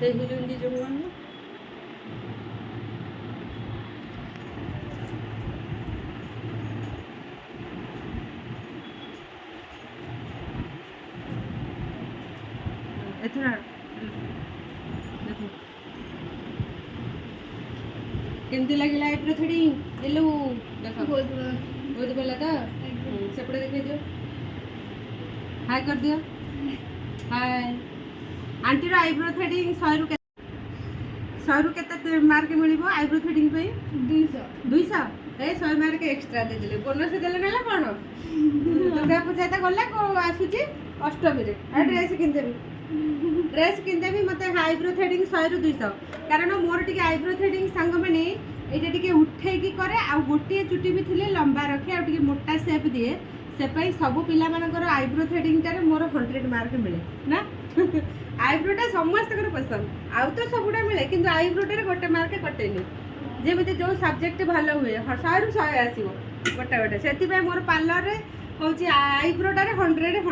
ସେ ହିରୋଇନ୍ ଯୋଉ ମାନେ ଏଥର ଦେଖ କେମିତି ଲାଗିଲା ଆଇବ୍ରୋ ଥ୍ରେଡିଂ ଏଲୁ ଦେଖ ବହୁତ ଭଲ ତ ସେପଟେ ଦେଖେଇ ଦିଅ ହାଇ କରିଦିଅ ହାଇ ଆଣ୍ଟିର ଆଇବ୍ରୋ ଥ୍ରେଡିଂ 100 ରୁ କେତେ ମାର୍କ ମିଳିବ ଆଇବ୍ରୋ ଥ୍ରେଡିଂ ପାଇଁ 200 ଏ 100 ମାର୍କ ଏକ୍ସଟ୍ରା ଦେଇଦେଲେ ବୋନସ୍ ଦେଲେ ନା କ'ଣ ଦୁର୍ଗା ପୂଜା ତ ଗଲା ଆସୁଛି ଅଷ୍ଟମୀରେ ଡ୍ରେସ୍ କିଣିଦେବି ମତେ ଆଇବ୍ରୋ ଥ୍ରେଡିଂ 100 ରୁ 200 କାରଣ ମୋର ଟିକେ ଆଇବ୍ରୋ ଥ୍ରେଡିଂ ସାଙ୍ଗମାନେ ଏଇଟା ଟିକେ ଉଠେଇକି କରେ ଆଉ ଗୋଟିଏ ଚୁଟି ବି ଥିଲେ ଲମ୍ବା ରଖେ ଆଉ ଟିକେ ମୋଟା ସେପ୍ ଦିଏ ସେପାଇଁ ସବୁ ପିଲାମାନଙ୍କର ଆଇବ୍ରୋ ଥ୍ରେଡିଂଟାରେ ମୋର 100 ମାର୍କ ମିଳେ ନା ଆଇବ୍ରୋଟା ସମସ୍ତଙ୍କର ପସନ୍ଦ ଆଉ ତ ସବୁଟା ମିଳେ କିନ୍ତୁ ଆଇବ୍ରୋଟାରେ ଗୋଟେ ମାର୍କ କଟେନି ଯେମିତି ଯେଉଁ ସବଜେକ୍ଟ ଭଲ ହୁଏ 100 ରୁ 100 ଆସିବ ଗୋଟେ ସେଥିପାଇଁ ମୋର ପାର୍ଲରରେ ହେଉଛି ଆଇବ୍ରୋଟାରେ 100